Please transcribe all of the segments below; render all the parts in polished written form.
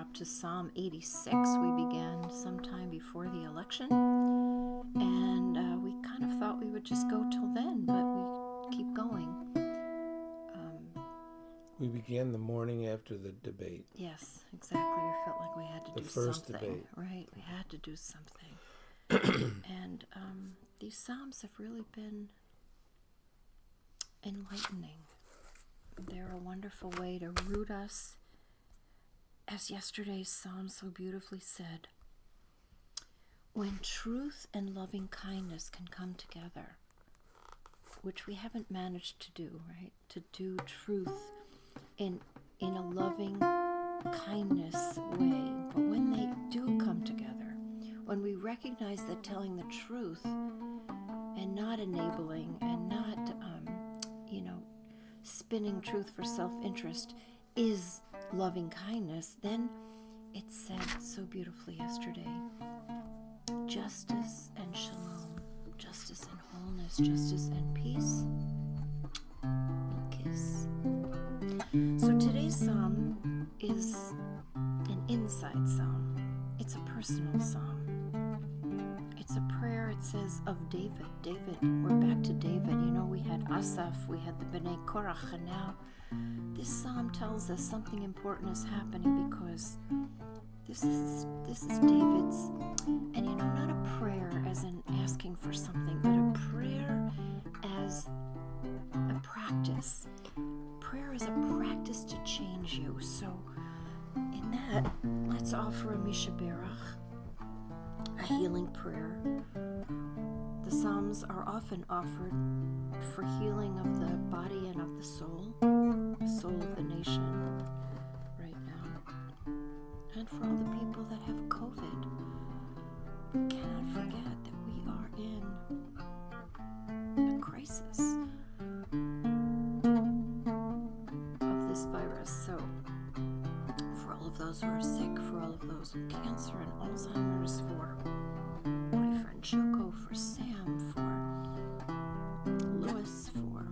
up to Psalm 86. We began sometime before the election, and we kind of thought we would just go till then, but we keep going. We began the morning after the debate. Yes, exactly. We felt like we had to do something. The first debate. Right, we had to do something. And these Psalms have really been enlightening. They're a wonderful way to root us. As yesterday's Psalm so beautifully said, when truth and loving kindness can come together, which we haven't managed to do, right? To do truth in a loving kindness way. But when they do come together, when we recognize that telling the truth and not enabling and not, spinning truth for self-interest is loving kindness, then it said so beautifully yesterday, justice and shalom, justice and wholeness, justice and peace will kiss. So today's psalm is an inside psalm. It's a personal psalm. It's a prayer, it says, of David. We're back to David. We had Asaph, we had the B'nai Korach, and now this psalm tells us something important is happening because this is David's, and not a prayer as in asking for something, but a prayer as a practice. Prayer is a practice to change you. So in that, let's offer a Mishaberach, a healing prayer. The Psalms are often offered for healing of the body and of the soul of the nation right now, and for all the people that have COVID. We cannot forget that we are in a crisis of this virus. So for all of those who are sick, for all of those with cancer and Alzheimer's, for my friend Choco, for Sam, for Louis, for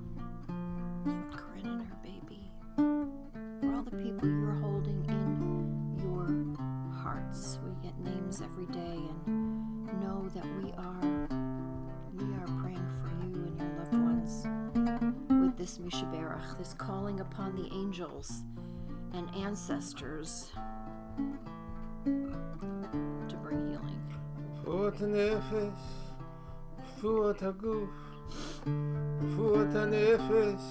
Corinne and her baby, for all the people you're holding in your hearts. We get names every day, and know that we are praying for you and your loved ones with this Mishaberach, this calling upon the angels and ancestors to bring healing. Refuat hanefesh, refuat haguf, refuat hanefesh,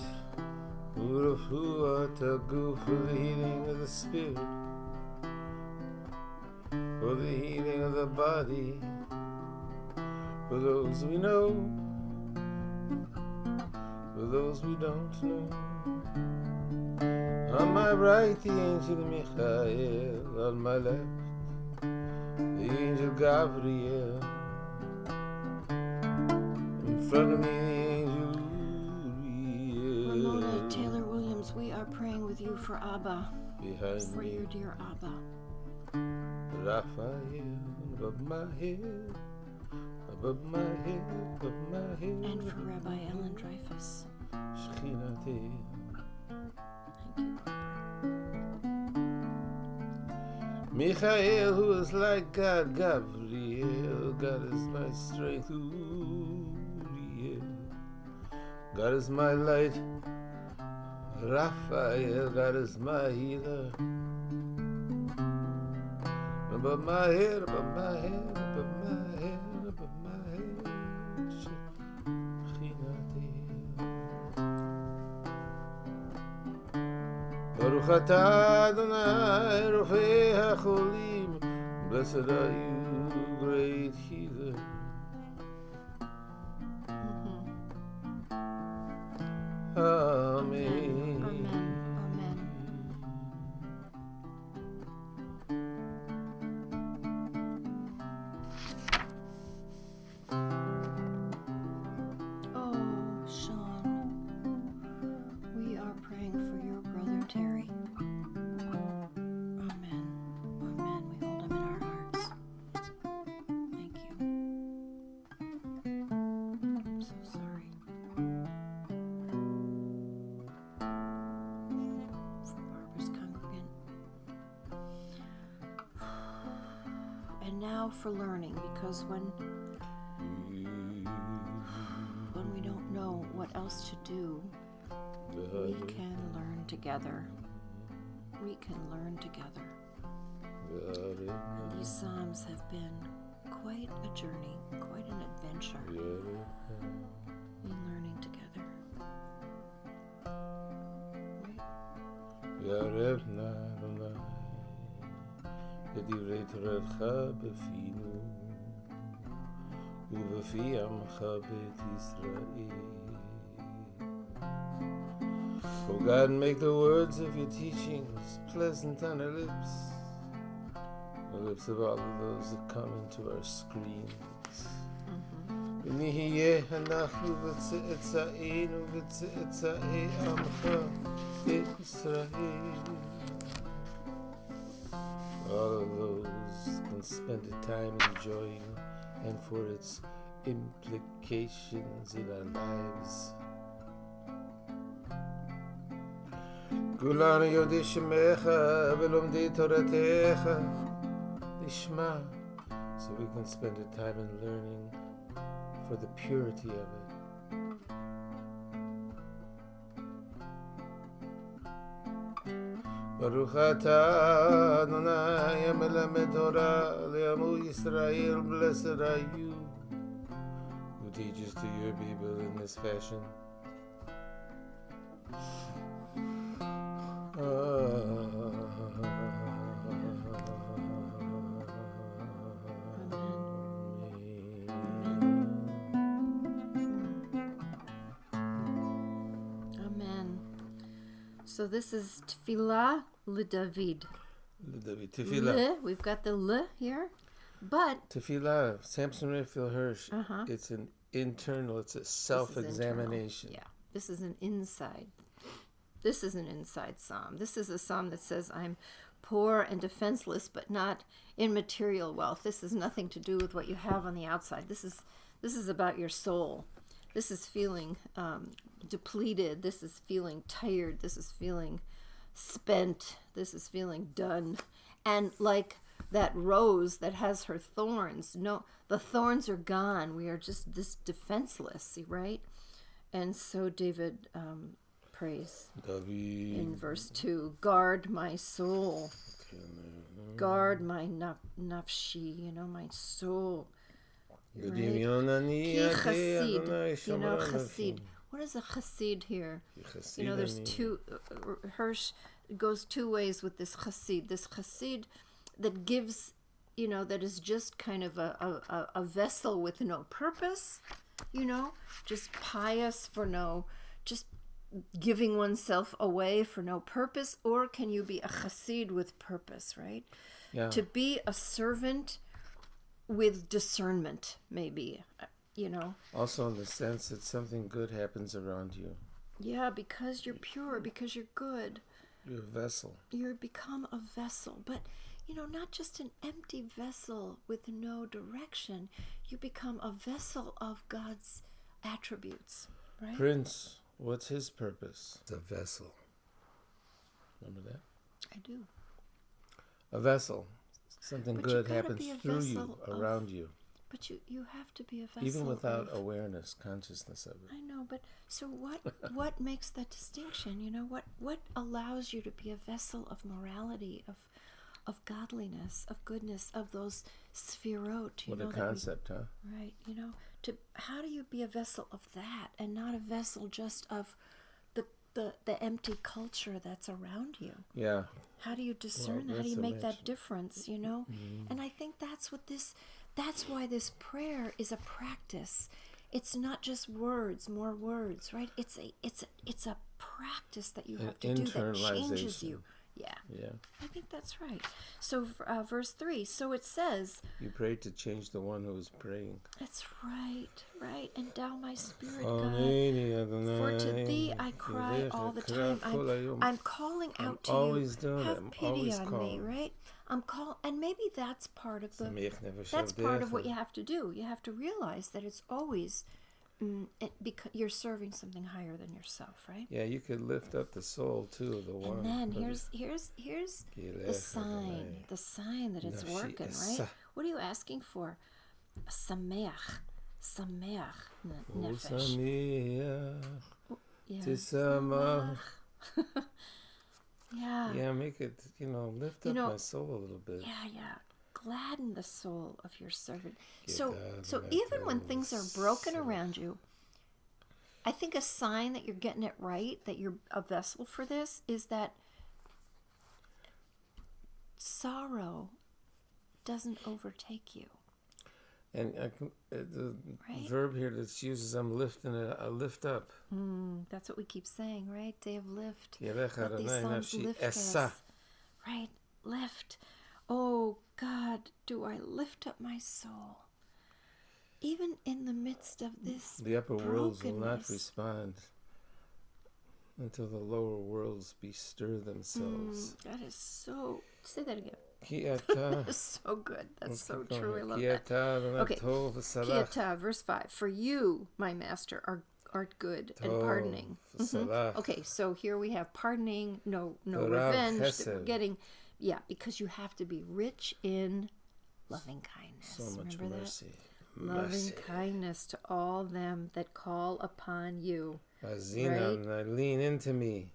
refuat haguf, for the healing of the spirit, for the healing of the body, for those we know, for those we don't know. On my right, the angel Michael, on my left, the angel Gabriel, in front of me, the angel Uriel. Ramona Taylor Williams, we are praying with you for Abba, Behind for me, your dear Abba. Raphael, above my head, above my head, above my head. And for Rabbi Ellen Dreyfus. Shechinate. Thank you, Barbara. Michael, who is like God, Gabriel, God is my strength, Uriel, God is my light, Raphael, God is my healer, above my head, above my head, above my head, above my head, Shechinate. Baruch atah Adonai, Rofei HaCholim, blessed are you, great healer. Amen. Amen. Oh, Sean, we are praying for your brother Terry. Amen. Amen. We hold him in our hearts. Thank you. I'm so sorry. now for learning, because when we don't know what else to do, we can learn together. We can learn together. These Psalms have been quite a journey, quite an adventure in learning together. כדברי תורתך בפינו ובפי עמך בית ישראל. Oh God, make the words of your teachings pleasant on our lips, the lips of all of those that come into our screens. ונהיה אנחנו וצאצאינו וצאצאי עמך בית ישראל. All of those can spend a time enjoying and for its implications in our lives. כולנו יודעי שמך ולומדי תורתך לשמה, so we can spend a time in learning for the purity of it. ברוך אתה אדוני המלמד תורה לעמו ישראל. Blessed are you who teaches to your people in this fashion. Amen. So this is Tefillah LeDavid. Tefillah. We've got the le here, but Tefillah, Samson Raphael Hirsch. It's an internal. It's a self-examination. Yeah, this is an inside. This is an inside psalm. This is a psalm that says, "I'm poor and defenseless, but not in material wealth." This has nothing to do with what you have on the outside. This is about your soul. This is feeling depleted. This is feeling tired. This is feeling spent. This is feeling done. And like that rose that has her thorns, no, the thorns are gone. We are just this defenseless, right? And so David prays in verse 2, guard my soul. Guard my nafshi, my soul. Right? Chassid. What is a chassid here? There's two, Hirsch goes two ways with this chassid. This chassid that gives, that is just kind of a vessel with no purpose, just pious for just giving oneself away for no purpose. Or can you be a chassid with purpose, right? Yeah. To be a servant with discernment, maybe, Also in the sense that something good happens around you. Yeah, because you're pure, because you're good. You're a vessel. You become a vessel, but, not just an empty vessel with no direction. You become a vessel of God's attributes, right? Prince, what's his purpose? It's a vessel. Remember that? I do. A vessel. Something But good you gotta happens be a through you, vessel around you. But you have to be a vessel. Even without of, awareness, consciousness of it. I know, but so what makes that distinction? What allows you to be a vessel of morality, of godliness, of goodness, of those sphirot? What a concept, huh? Right. How do you be a vessel of that and not a vessel just of the empty culture that's around you? Yeah. How do you discern that? How do you make that difference, Mm-hmm. And I think that's why this prayer is a practice. It's not just words, more words, right? It's a practice that you have to do that changes you. Yeah. I think that's right. So verse 3, so it says, you prayed to change the one who is praying. That's right. Endow my spirit, God. For to thee I cry all the time. I'm calling out to you. Have pity on me, right? And maybe that's part of what you have to do. You have to realize that it's always because you're serving something higher than yourself, right? Yeah, you could lift up the soul too, the one. And then here's the sign that it's working, right? What are you asking for? Sameach nefesh. Tisamach. Yeah. Yeah, make it, lift up my soul a little bit. Yeah. Gladden the soul of your servant. So even when things are broken around you, I think a sign that you're getting it right, that you're a vessel for this, is that sorrow doesn't overtake you. And the verb here that's used is I'm lifting it, I lift up. That's what we keep saying, right? Day of lift. Let these songs lift us. Right? Lift. Oh, God, do I lift up my soul? Even in the midst of this the upper worlds will not respond until the lower worlds bestir themselves. That is so... Say that again. Kiata. That's so good. That's so true. I love that. Okay. Kiata, verse 5. For you, my master, art good and pardoning. Okay, so here we have pardoning, no revenge that we're getting. Yeah, because you have to be rich in loving kindness. So much Remember mercy. that? Loving kindness to all them that call upon you. Azina, right? Lean into me.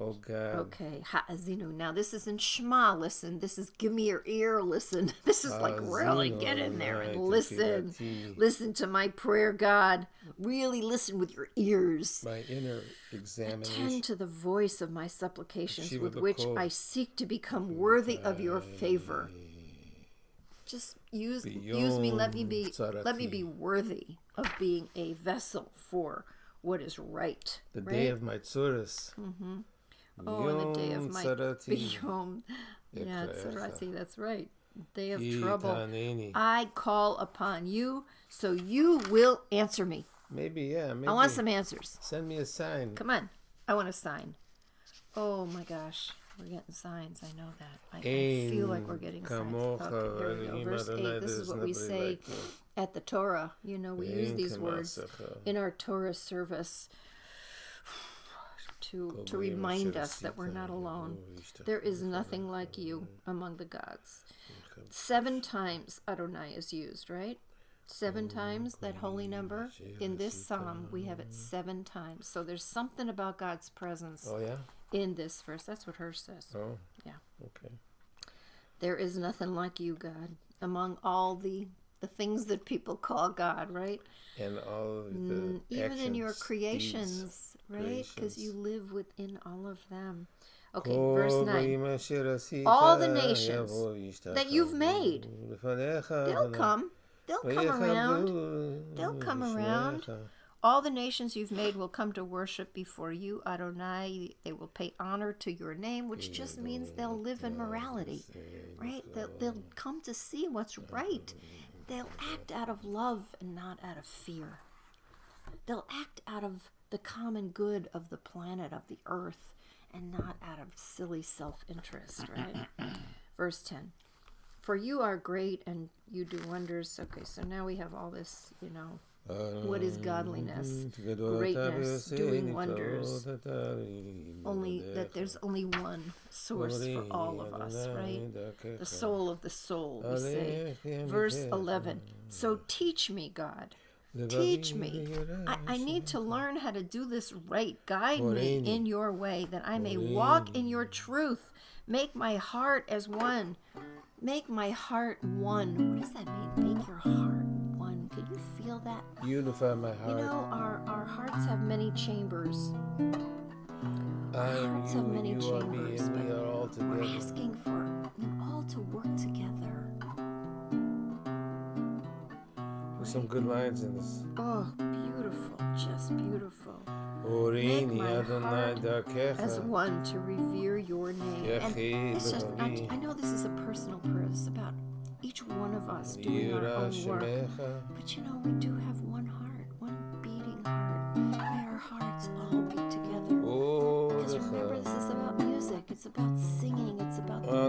Oh, God. Okay, ha'azinu. Now, this isn't Shema, listen. This is give me your ear, listen. This is like really get in there and listen. Listen to my prayer, God. Really listen with your ears. My inner examination. Attend to the voice of my supplications with which I seek to become worthy of your favor. Just use me. Let me be worthy of being a vessel for what is right. The day of my tzuras. Oh, and the day of my biyom. Yeah, tzarati, that's right. Day of trouble. I call upon you, so you will answer me. Maybe. I want some answers. Send me a sign. Come on. I want a sign. Oh, my gosh. We're getting signs. I know that. I feel like we're getting signs. Okay, here we go. Verse 8. This is what we say at the Torah. We use these words in our Torah service to remind us that we're not alone. There is nothing like you among the gods. 7 times Adonai is used, right? 7 times, that holy number. In this psalm, we have it 7 times. So there's something about God's presence in this verse. That's what hers says. Oh. Yeah. Okay. There is nothing like you, God, among all the things that people call God, right? And all of the even actions, in your creations, deeds, right? Because you live within all of them. Okay, verse 9. All the nations that you've made, they'll come. They'll come around. They'll come around. All the nations you've made will come to worship before you, Adonai. They will pay honor to your name, which just means they'll live in morality, right? They'll come to see what's right. They'll act out of love and not out of fear. They'll act out of the common good of the planet, of the earth, and not out of silly self-interest, right? Verse 10. For you are great and you do wonders. Okay, so now we have all this, what is godliness? Greatness, doing wonders. Only that there's only one source for all of us, right? The soul of the soul, we say. Verse 11. So teach me, God. Teach me. I need to learn how to do this right. Guide me in your way that I may walk in your truth. Make my heart as one. Make my heart one. What does that mean? Make your heart one. Can you feel that? Unify my heart. Our hearts have many chambers. Our hearts have many chambers, but we're asking for them all to work together. There's some good lines in this. Oh, beautiful. Just beautiful. Make my heart as one to revere your name. And it's just, I know this is a personal prayer. It's about each one of us doing our own work. But we do have one heart, one beating heart. May our hearts all beat together. Because remember, this is about music. It's about singing. It's about singing.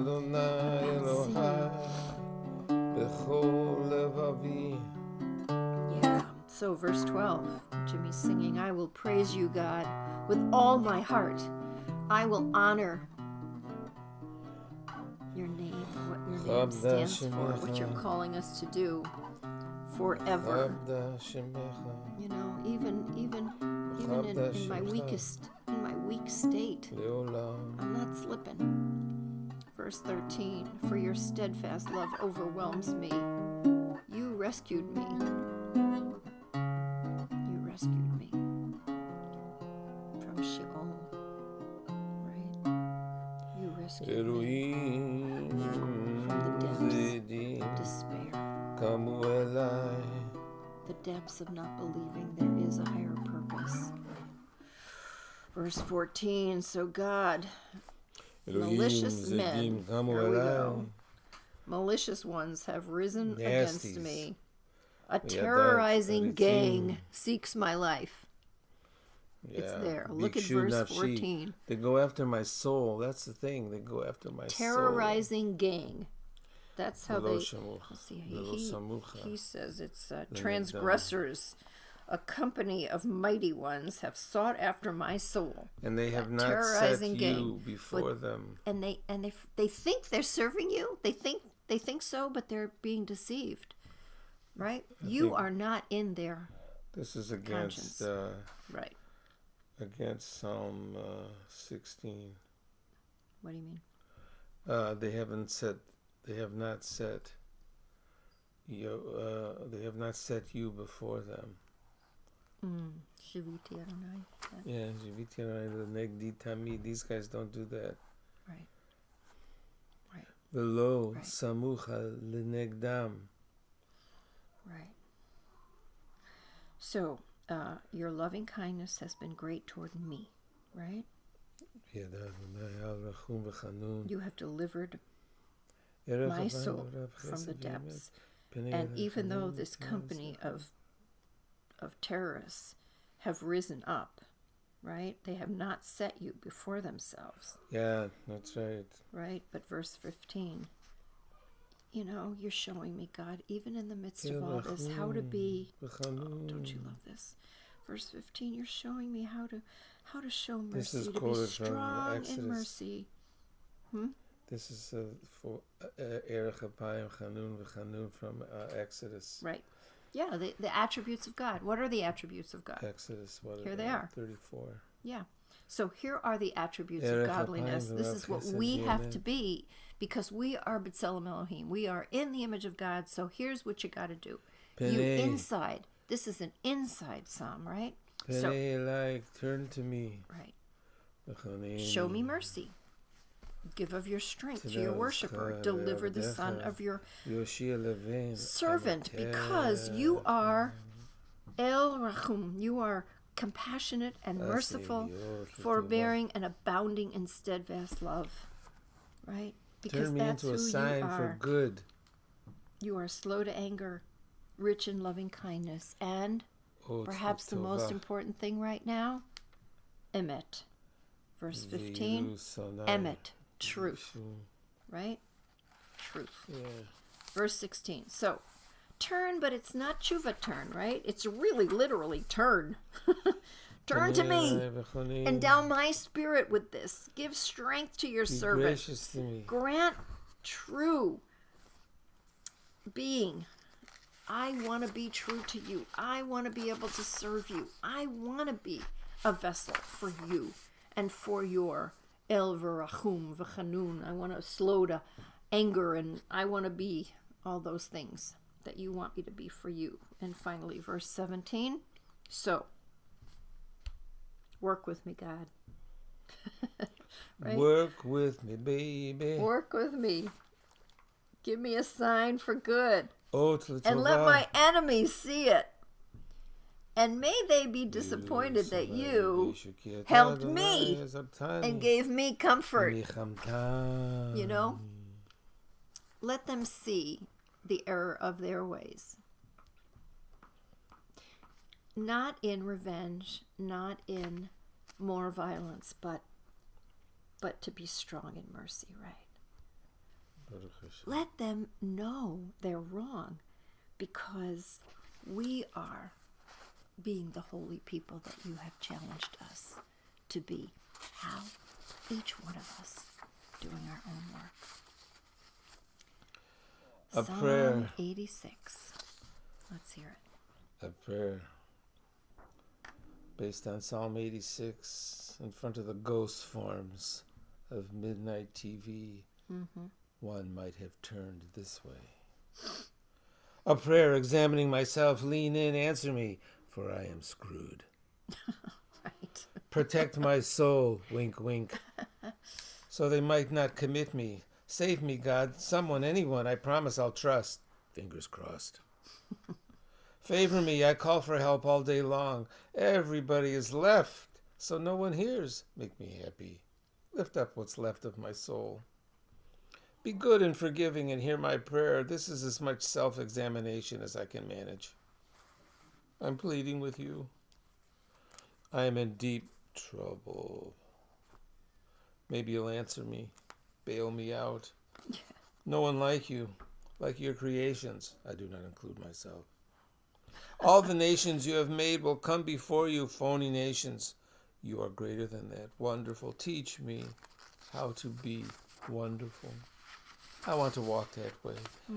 Yeah, So verse 12, Jimmy's singing, I will praise you, God, with all my heart. I will honor your name, what your name stands for, what you're calling us to do forever. You know, even in my weak state, I'm not slipping. Verse 13, for your steadfast love overwhelms me. You rescued me. You rescued me from Sheol, right? You rescued me from the depths of despair. The depths of not believing there is a higher purpose. Verse 14, so God, malicious men, here we go. Malicious ones have risen against me. A terrorizing gang seeks my life. Yeah, it's there. Look at verse 14. They go after my soul. That's the thing. They go after my terrorizing gang. That's how they... Let's see. He says it's transgressors. A company of mighty ones have sought after my soul. And they have not set you before them. And they think they're serving you. They think so, but they're being deceived. Right? You are not in their This is against right. Against Psalm 16. What do you mean? They have not set you before them. Shiviti Adonai. Yeah, Shiviti Adonai, Negdi Tami. These guys don't do that. Right. Right. Velo Samucha Lenegdam. Right. So, your loving kindness has been great toward me, right? You have delivered my soul from the depths. And even though this company of terrorists have risen up, right? They have not set you before themselves. Yeah, that's right. Right? But verse 15, you know, you're showing me, God, even in the midst of all this, how to be... Oh, don't you love this? Verse 15, you're showing me how to show mercy, to be strong in mercy. This is for Erech Apayim Chanun v'Chanun from Exodus. Right. Yeah, the attributes of God. What are the attributes of God? Exodus, here they are. 34. Yeah. So here are the attributes of godliness. This is what we have to be, because we are B'Tselem Elohim. We are in the image of God. So here's what you got to do. You inside. This is an inside psalm, right? So, turn to me. Right. Show me mercy. Give of your strength to your worshiper. Deliver the son of your servant, because you are El Rachum. You are compassionate and merciful, forbearing and abounding in steadfast love. Right? Because turn me that's into a sign for good. You are slow to anger, rich in loving kindness, and perhaps the most important thing right now, Emet. Verse 15, Emet. Truth, right? Truth. Yeah. Verse 16. So, turn, but it's not tshuva turn, right? It's really literally turn. Turn to me. Endow my spirit with this. Give strength to your servant. Be gracious to me. Grant true being. I want to be true to you. I want to be able to serve you. I want to be a vessel for you and for your El v'rachum v'chanun. I want to slow to anger, and I want to be all those things that you want me to be for you. And finally, verse 17. So, work with me, God. Right? Work with me, baby. Work with me. Give me a sign for good. And let my enemies see it. And may they be disappointed that you helped me and gave me comfort. You know? Let them see the error of their ways. Not in revenge, not in more violence, but to be strong in mercy, right? Let them know they're wrong, because we are being the holy people that you have challenged us to be. How? Each one of us doing our own work. A Psalm prayer. 86. Let's hear it. A prayer based on Psalm 86 in front of the ghost forms of midnight TV. One might have turned this way. A prayer examining myself. Lean in, answer me, for I am screwed. Right. Protect my soul, wink, wink, so they might not commit me. Save me, God, someone, anyone, I promise I'll trust. Fingers crossed. Favor me, I call for help all day long. Everybody is left, so no one hears. Make me happy. Lift up what's left of my soul. Be good and forgiving and hear my prayer. This is as much self-examination as I can manage. I'm pleading with you. I am in deep trouble. Maybe you'll answer me, bail me out. No one like you, like your creations. I do not include myself. All the nations you have made will come before you, phony nations. You are greater than that. Wonderful. Teach me how to be wonderful. I want to walk that way.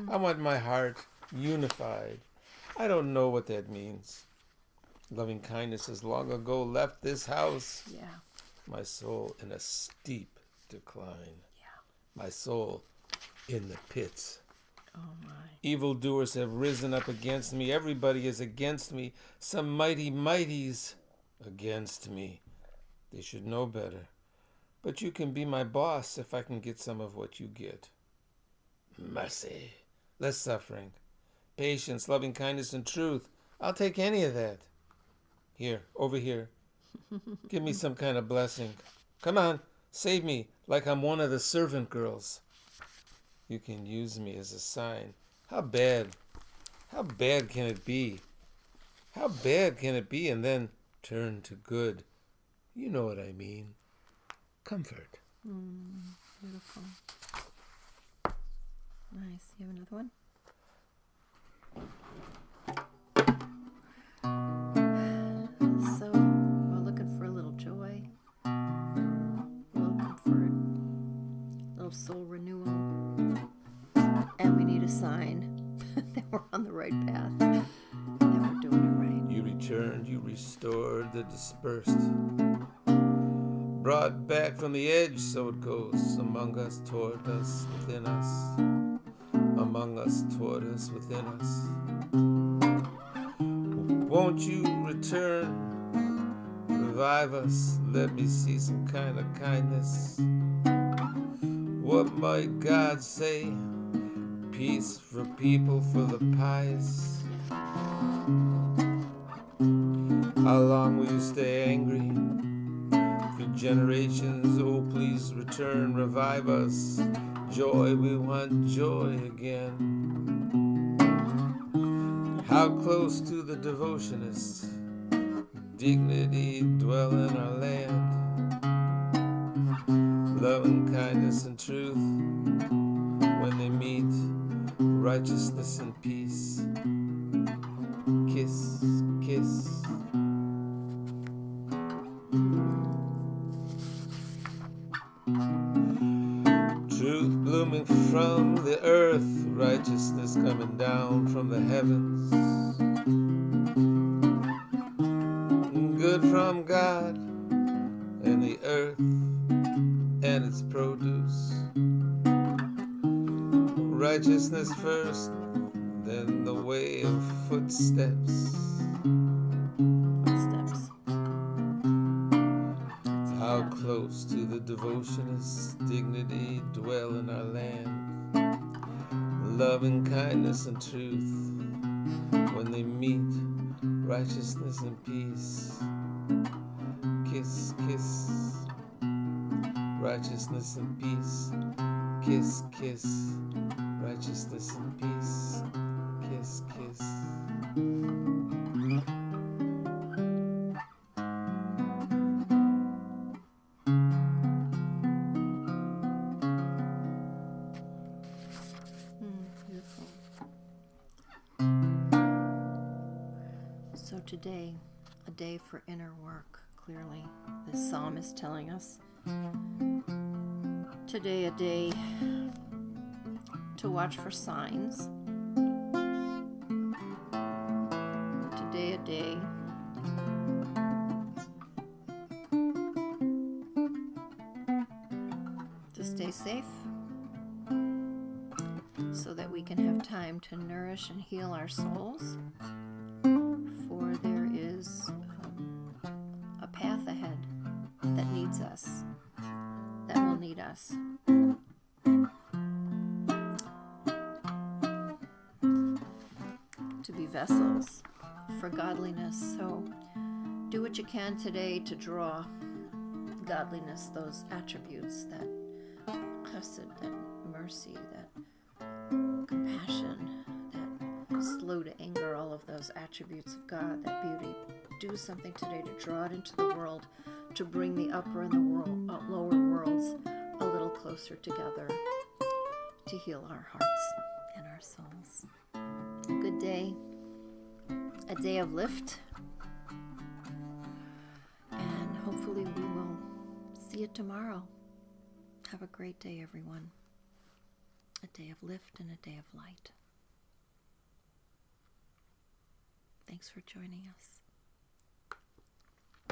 I want my heart unified. I don't know what that means. Loving kindness has long ago left this house. Yeah. My soul in a steep decline. Yeah. My soul in the pits. Oh my. Evildoers have risen up against me. Everybody is against me. Some mighty mighties against me. They should know better. But you can be my boss if I can get some of what you get. Mercy. Less suffering. Patience, loving kindness, and truth. I'll take any of that. Here, over here. Give me some kind of blessing. Come on, save me like I'm one of the servant girls. You can use me as a sign. How bad can it be? How bad can it be and then turn to good? You know what I mean. Comfort. Beautiful. Nice. You have another one? So, we're looking for a little joy, a little comfort, a little soul renewal, and we need a sign that we're on the right path, that we're doing it right. You returned, you restored the dispersed. Brought back from the edge, so it goes, among us, toward us, within us. Among us, toward us, within us. Won't you return, revive us, let me see some kind of kindness. What might God say? Peace for people, for the pious. How long will you stay angry? For generations, oh please return, revive us. Joy, we want joy again. How close to the devotionists, dignity dwell in our land. Love and kindness and truth, when they meet, righteousness and peace. Kiss, kiss. Truth blooming from the earth, righteousness coming down from the heavens. Good from God and the earth and its produce. Righteousness first, then the way of footsteps. Footsteps. How close to the devotionist dignity dwell in our land. Love and kindness and truth, when they meet, righteousness and peace. Kiss, kiss, righteousness and peace. Kiss, kiss, righteousness and peace. Kiss, kiss. Beautiful. So today, a day for inner work, clearly. This psalm is telling us. Today, a day to watch for signs. Today, a day to stay safe so that we can have time to nourish and heal our souls. For there is a path ahead that needs us, that will need us. To be vessels for godliness. So do what you can today to draw godliness, those attributes, that chesed, that mercy, that compassion, that slow to anger, all of those attributes of God, that beauty. Do something today to draw it into the world, to bring the upper and the lower worlds a little closer together, to heal our hearts and our souls. A good day, a day of lift, and hopefully we will see you tomorrow. Have a great day, everyone. A day of lift and a day of light. Thanks for joining us.